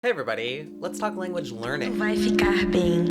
Hey everybody, let's talk language learning. Vai ficar bem.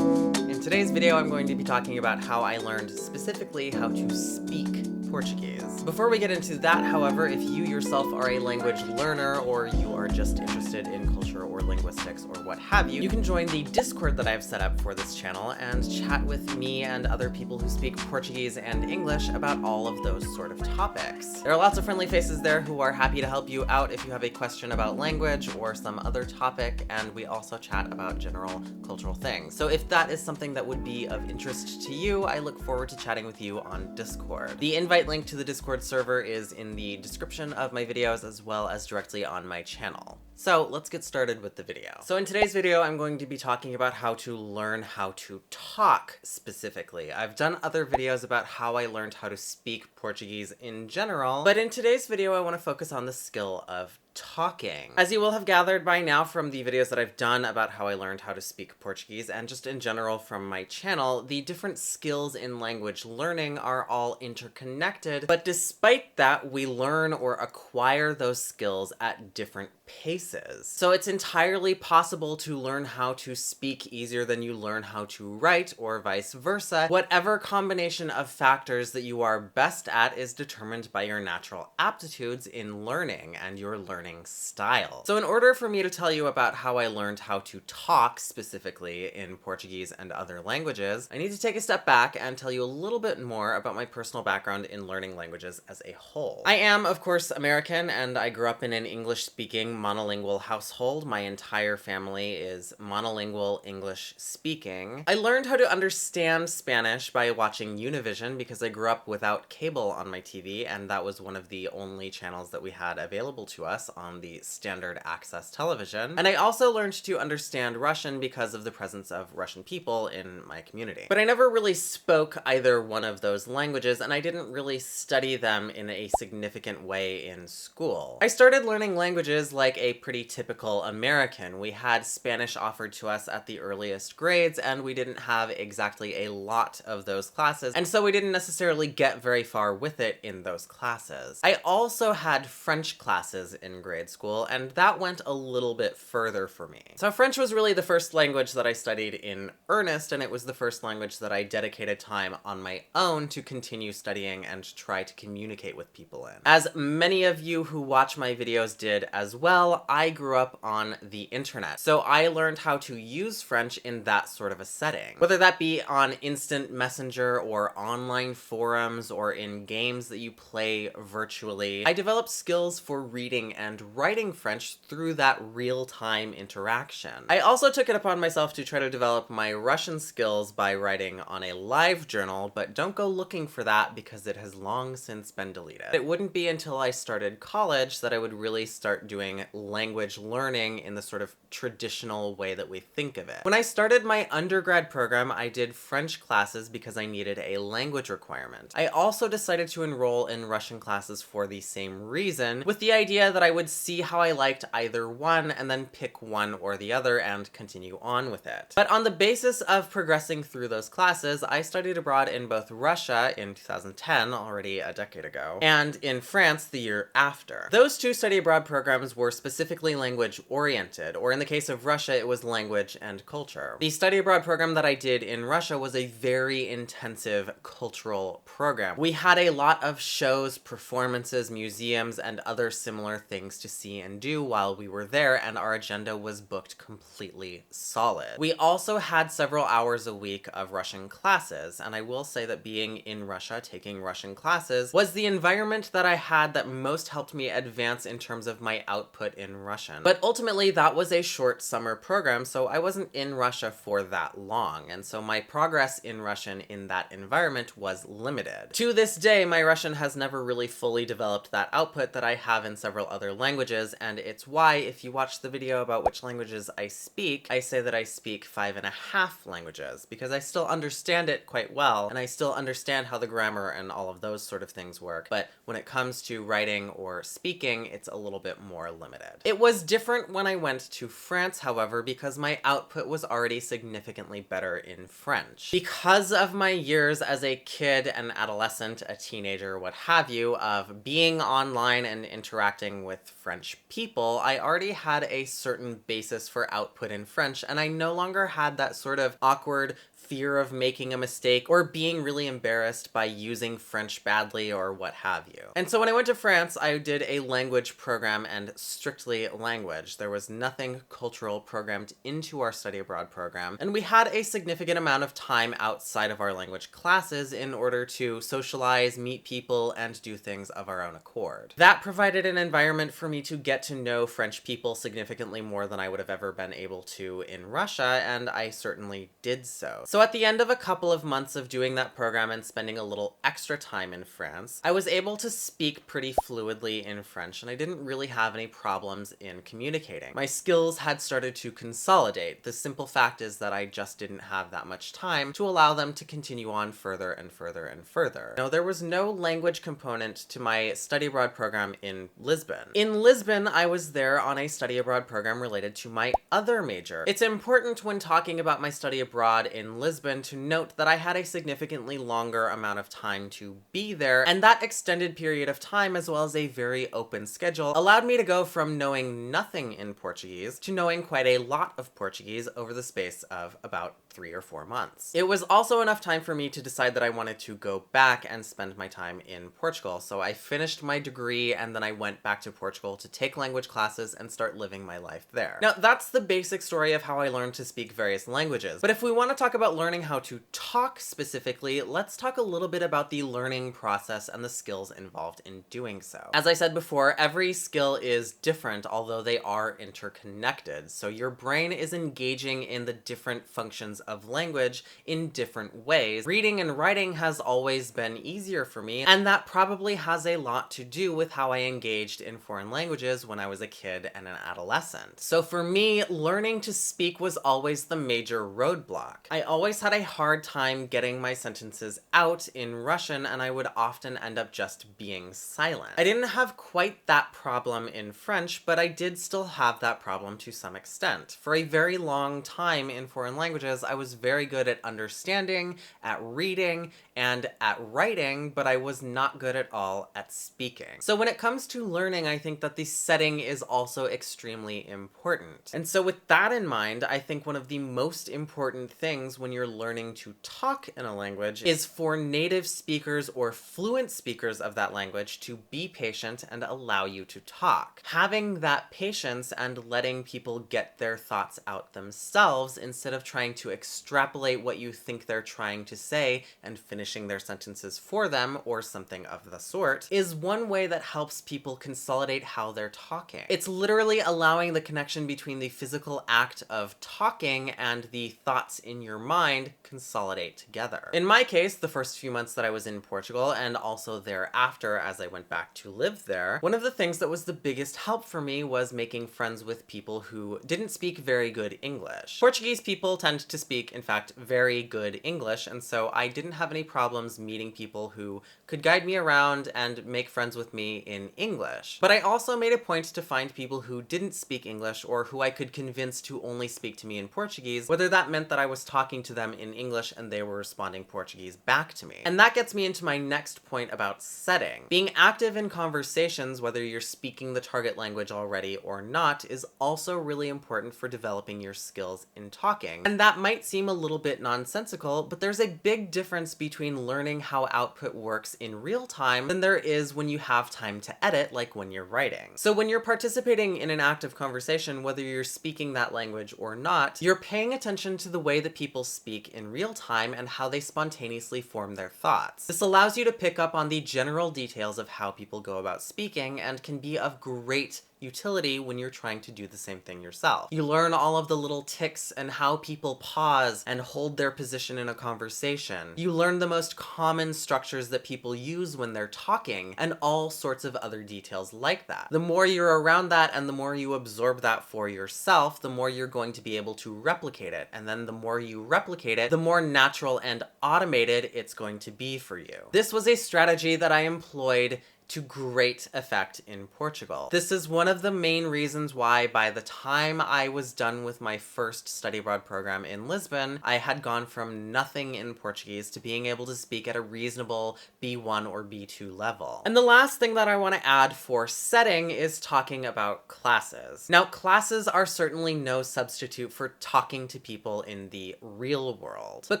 In today's video, I'm going to be talking about how I learned specifically how to speak Portuguese. Before we get into that, however, if you yourself are a language learner or you are just interested in culture or linguistics or what have you, you can join the Discord that I've set up for this channel and chat with me and other people who speak Portuguese and English about all of those sort of topics. There are lots of friendly faces there who are happy to help you out if you have a question about language or some other topic, and we also chat about general cultural things. So if that is something that would be of interest to you, I look forward to chatting with you on Discord. The invite link to the Discord server is in the description of my videos as well as directly on my channel. So let's get started with the video. So in today's video, I'm going to be talking about how to learn how to talk specifically. I've done other videos about how I learned how to speak Portuguese in general, but in today's video, I want to focus on the skill of talking. As you will have gathered by now from the videos that I've done about how I learned how to speak Portuguese and just in general from my channel, the different skills in language learning are all interconnected, but despite that, we learn or acquire those skills at different paces. So it's entirely possible to learn how to speak easier than you learn how to write, or vice versa. Whatever combination of factors that you are best at is determined by your natural aptitudes in learning and your learning style. So in order for me to tell you about how I learned how to talk specifically in Portuguese and other languages, I need to take a step back and tell you a little bit more about my personal background in learning languages as a whole. I am, of course, American, and I grew up in an English-speaking monolingual household. My entire family is monolingual English speaking. I learned how to understand Spanish by watching Univision because I grew up without cable on my TV, and that was one of the only channels that we had available to us on the standard access television. And I also learned to understand Russian because of the presence of Russian people in my community. But I never really spoke either one of those languages, and I didn't really study them in a significant way in school. I started learning languages like a pretty typical American. We had Spanish offered to us at the earliest grades, and we didn't have exactly a lot of those classes, and so we didn't necessarily get very far with it in those classes. I also had French classes in grade school, and that went a little bit further for me. So French was really the first language that I studied in earnest, and it was the first language that I dedicated time on my own to continue studying and try to communicate with people in. As many of you who watch my videos did as well, I grew up on the internet, so I learned how to use French in that sort of a setting. Whether that be on instant messenger or online forums or in games that you play virtually, I developed skills for reading and writing French through that real-time interaction. I also took it upon myself to try to develop my Russian skills by writing on a live journal, but don't go looking for that because it has long since been deleted. It wouldn't be until I started college that I would really start doing language learning in the sort of traditional way that we think of it. When I started my undergrad program, I did French classes because I needed a language requirement. I also decided to enroll in Russian classes for the same reason, with the idea that I would see how I liked either one and then pick one or the other and continue on with it. But on the basis of progressing through those classes, I studied abroad in both Russia in 2010, already a decade ago, and in France the year after. Those two study abroad programs were specifically language oriented, or in the case of Russia, it was language and culture. The study abroad program that I did in Russia was a very intensive cultural program. We had a lot of shows, performances, museums, and other similar things to see and do while we were there, and our agenda was booked completely solid. We also had several hours a week of Russian classes, and I will say that being in Russia, taking Russian classes, was the environment that I had that most helped me advance in terms of my output in Russian. But ultimately, that was a short summer program, so I wasn't in Russia for that long, and so my progress in Russian in that environment was limited. To this day, my Russian has never really fully developed that output that I have in several other languages, and it's why, if you watch the video about which languages I speak, I say that I speak 5.5 languages, because I still understand it quite well, and I still understand how the grammar and all of those sort of things work, but when it comes to writing or speaking, it's a little bit more limited. It was different when I went to France, however, because my output was already significantly better in French. Because of my years as a kid, an adolescent, a teenager, what have you, of being online and interacting with French people, I already had a certain basis for output in French, and I no longer had that sort of awkward fear of making a mistake or being really embarrassed by using French badly or what have you. And so when I went to France, I did a language program and strictly language. There was nothing cultural programmed into our study abroad program, and we had a significant amount of time outside of our language classes in order to socialize, meet people, and do things of our own accord. That provided an environment for me to get to know French people significantly more than I would have ever been able to in Russia, and I certainly did so. So at the end of a couple of months of doing that program and spending a little extra time in France, I was able to speak pretty fluidly in French, and I didn't really have any problems in communicating. My skills had started to consolidate. The simple fact is that I just didn't have that much time to allow them to continue on further and further and further. Now, there was no language component to my study abroad program in Lisbon. In Lisbon, I was there on a study abroad program related to my other major. It's important when talking about my study abroad in Lisbon to note that I had a significantly longer amount of time to be there, and that extended period of time, as well as a very open schedule, allowed me to go from knowing nothing in Portuguese to knowing quite a lot of Portuguese over the space of about 3 or 4 months. It was also enough time for me to decide that I wanted to go back and spend my time in Portugal, so I finished my degree and then I went back to Portugal to take language classes and start living my life there. Now, that's the basic story of how I learned to speak various languages, but if we want to talk about learning how to talk specifically, let's talk a little bit about the learning process and the skills involved in doing so. As I said before, every skill is different, although they are interconnected, so your brain is engaging in the different functions of language in different ways. Reading and writing has always been easier for me, and that probably has a lot to do with how I engaged in foreign languages when I was a kid and an adolescent. So for me, learning to speak was always the major roadblock. I always had a hard time getting my sentences out in Russian, and I would often end up just being silent. I didn't have quite that problem in French, but I did still have that problem to some extent. For a very long time in foreign languages, I was very good at understanding, at reading, and at writing, but I was not good at all at speaking. So when it comes to learning, I think that the setting is also extremely important. And so with that in mind, I think one of the most important things when you're learning to talk in a language is for native speakers or fluent speakers of that language to be patient and allow you to talk. Having that patience and letting people get their thoughts out themselves instead of trying to extrapolate what you think they're trying to say and finishing their sentences for them or something of the sort is one way that helps people consolidate how they're talking. It's literally allowing the connection between the physical act of talking and the thoughts in your mind consolidate together. In my case, the first few months that I was in Portugal and also thereafter as I went back to live there, one of the things that was the biggest help for me was making friends with people who didn't speak very good English. Portuguese people tend to speak, in fact, very good English, and so I didn't have any problems meeting people who could guide me around and make friends with me in English. But I also made a point to find people who didn't speak English or who I could convince to only speak to me in Portuguese, whether that meant that I was talking to them in English and they were responding Portuguese back to me. And that gets me into my next point about setting. Being active in conversations, whether you're speaking the target language already or not, is also really important for developing your skills in talking. And that might seem a little bit nonsensical, but there's a big difference between learning how output works in real time than there is when you have time to edit, like when you're writing. So when you're participating in an active conversation, whether you're speaking that language or not, you're paying attention to the way that people speak in real time and how they spontaneously form their thoughts. This allows you to pick up on the general details of how people go about speaking and can be of great utility when you're trying to do the same thing yourself. You learn all of the little tics and how people pause and hold their position in a conversation. You learn the most common structures that people use when they're talking and all sorts of other details like that. The more you're around that and the more you absorb that for yourself, the more you're going to be able to replicate it. And then the more you replicate it, the more natural and automated it's going to be for you. This was a strategy that I employed to great effect in Portugal. This is one of the main reasons why by the time I was done with my first study abroad program in Lisbon, I had gone from nothing in Portuguese to being able to speak at a reasonable B1 or B2 level. And the last thing that I want to add for setting is talking about classes. Now, classes are certainly no substitute for talking to people in the real world, but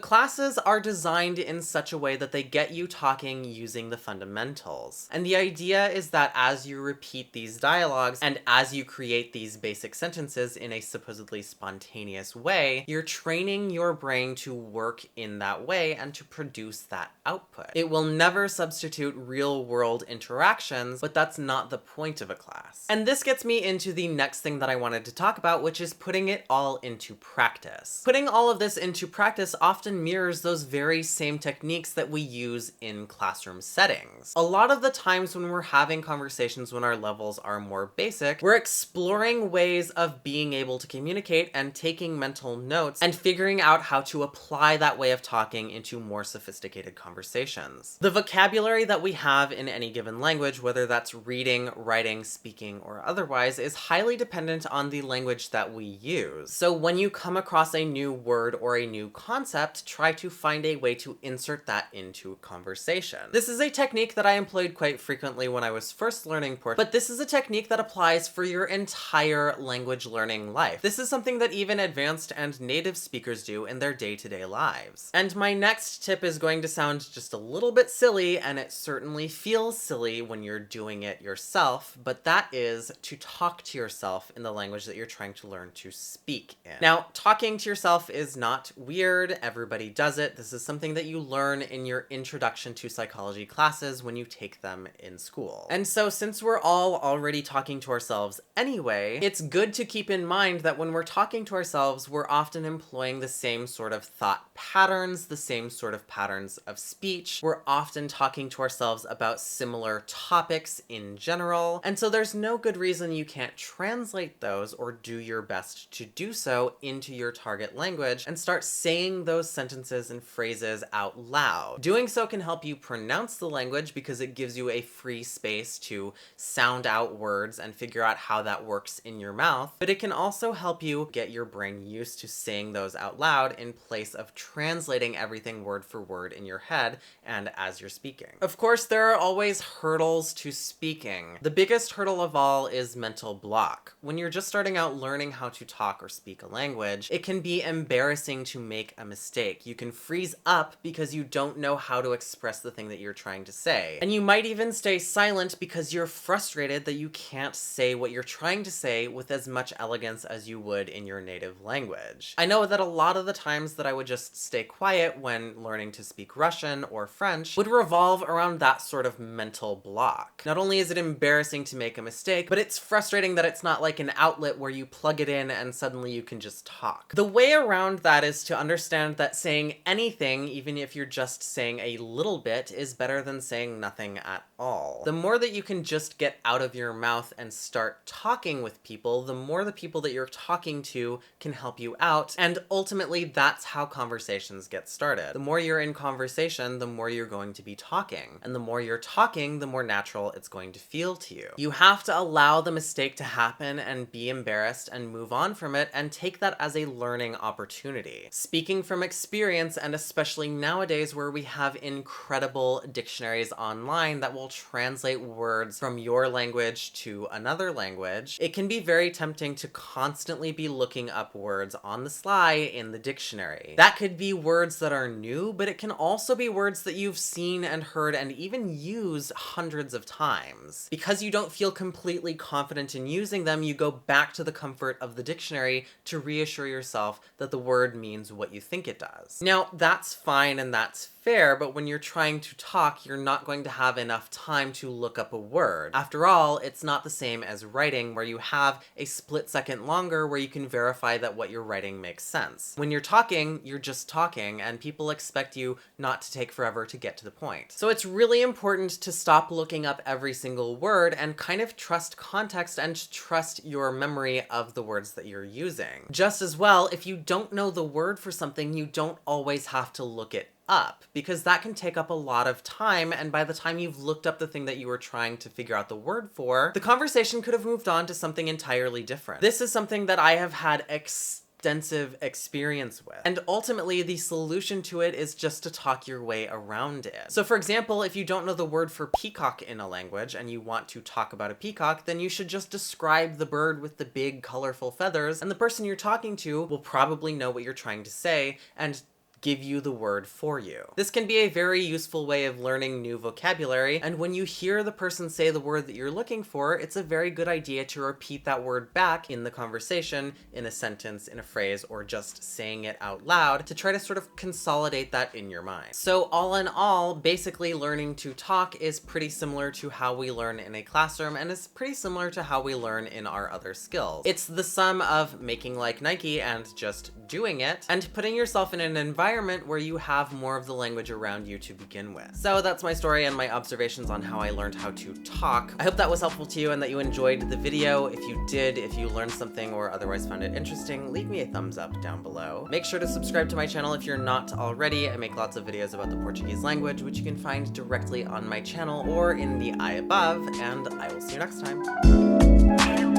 classes are designed in such a way that they get you talking using the fundamentals. And the idea is that as you repeat these dialogues and as you create these basic sentences in a supposedly spontaneous way, you're training your brain to work in that way and to produce that output. It will never substitute real world interactions, but that's not the point of a class. And this gets me into the next thing that I wanted to talk about, which is putting it all into practice. Putting all of this into practice often mirrors those very same techniques that we use in classroom settings. A lot of the times when we're having conversations when our levels are more basic, we're exploring ways of being able to communicate and taking mental notes and figuring out how to apply that way of talking into more sophisticated conversations. The vocabulary that we have in any given language, whether that's reading, writing, speaking, or otherwise, is highly dependent on the language that we use. So when you come across a new word or a new concept, try to find a way to insert that into conversation. This is a technique that I employed quite frequently when I was first learning Portuguese, but this is a technique that applies for your entire language learning life. This is something that even advanced and native speakers do in their day-to-day lives. And my next tip is going to sound just a little bit silly, and it certainly feels silly when you're doing it yourself, but that is to talk to yourself in the language that you're trying to learn to speak in. Now, talking to yourself is not weird. Everybody does it. This is something that you learn in your introduction to psychology classes when you take them in school. And so since we're all already talking to ourselves anyway, it's good to keep in mind that when we're talking to ourselves, we're often employing the same sort of thought patterns, the same sort of patterns of speech. We're often talking to ourselves about similar topics in general. And so there's no good reason you can't translate those or do your best to do so into your target language and start saying those sentences and phrases out loud. Doing so can help you pronounce the language because it gives you a free space to sound out words and figure out how that works in your mouth, but it can also help you get your brain used to saying those out loud in place of translating everything word for word in your head and as you're speaking. Of course, there are always hurdles to speaking. The biggest hurdle of all is mental block. When you're just starting out learning how to talk or speak a language, it can be embarrassing to make a mistake. You can freeze up because you don't know how to express the thing that you're trying to say. And you might even stay silent because you're frustrated that you can't say what you're trying to say with as much elegance as you would in your native language. I know that a lot of the times that I would just stay quiet when learning to speak Russian or French would revolve around that sort of mental block. Not only is it embarrassing to make a mistake, but it's frustrating that it's not like an outlet where you plug it in and suddenly you can just talk. The way around that is to understand that saying anything, even if you're just saying a little bit, is better than saying nothing at all. The more that you can just get out of your mouth and start talking with people, the more the people that you're talking to can help you out, and ultimately that's how conversations get started. The more you're in conversation, the more you're going to be talking, and the more you're talking, the more natural it's going to feel to you. You have to allow the mistake to happen and be embarrassed and move on from it and take that as a learning opportunity. Speaking from experience, and especially nowadays where we have incredible dictionaries online that will translate words from your language to another language, it can be very tempting to constantly be looking up words on the sly in the dictionary. That could be words that are new, but it can also be words that you've seen and heard and even used hundreds of times. Because you don't feel completely confident in using them, you go back to the comfort of the dictionary to reassure yourself that the word means what you think it does. Now, that's fine and that's fair, but when you're trying to talk, you're not going to have enough time to look up a word. After all, it's not the same as writing, where you have a split second longer where you can verify that what you're writing makes sense. When you're talking, you're just talking, and people expect you not to take forever to get to the point. So it's really important to stop looking up every single word and kind of trust context and trust your memory of the words that you're using. Just as well, if you don't know the word for something, you don't always have to look it up, because that can take up a lot of time, and by the time you've looked up the thing that you were trying to figure out the word for, the conversation could have moved on to something entirely different. This is something that I have had extensive experience with. And ultimately, the solution to it is just to talk your way around it. So for example, if you don't know the word for peacock in a language and you want to talk about a peacock, then you should just describe the bird with the big colorful feathers, and the person you're talking to will probably know what you're trying to say and give you the word for you. This can be a very useful way of learning new vocabulary, and when you hear the person say the word that you're looking for, it's a very good idea to repeat that word back in the conversation, in a sentence, in a phrase, or just saying it out loud to try to sort of consolidate that in your mind. So all in all, basically learning to talk is pretty similar to how we learn in a classroom, and is pretty similar to how we learn in our other skills. It's the sum of making like Nike and just doing it, and putting yourself in an environment where you have more of the language around you to begin with. So that's my story and my observations on how I learned how to talk. I hope that was helpful to you and that you enjoyed the video. If you did, if you learned something or otherwise found it interesting, leave me a thumbs up down below. Make sure to subscribe to my channel if you're not already. I make lots of videos about the Portuguese language, which you can find directly on my channel or in the eye above, and I will see you next time.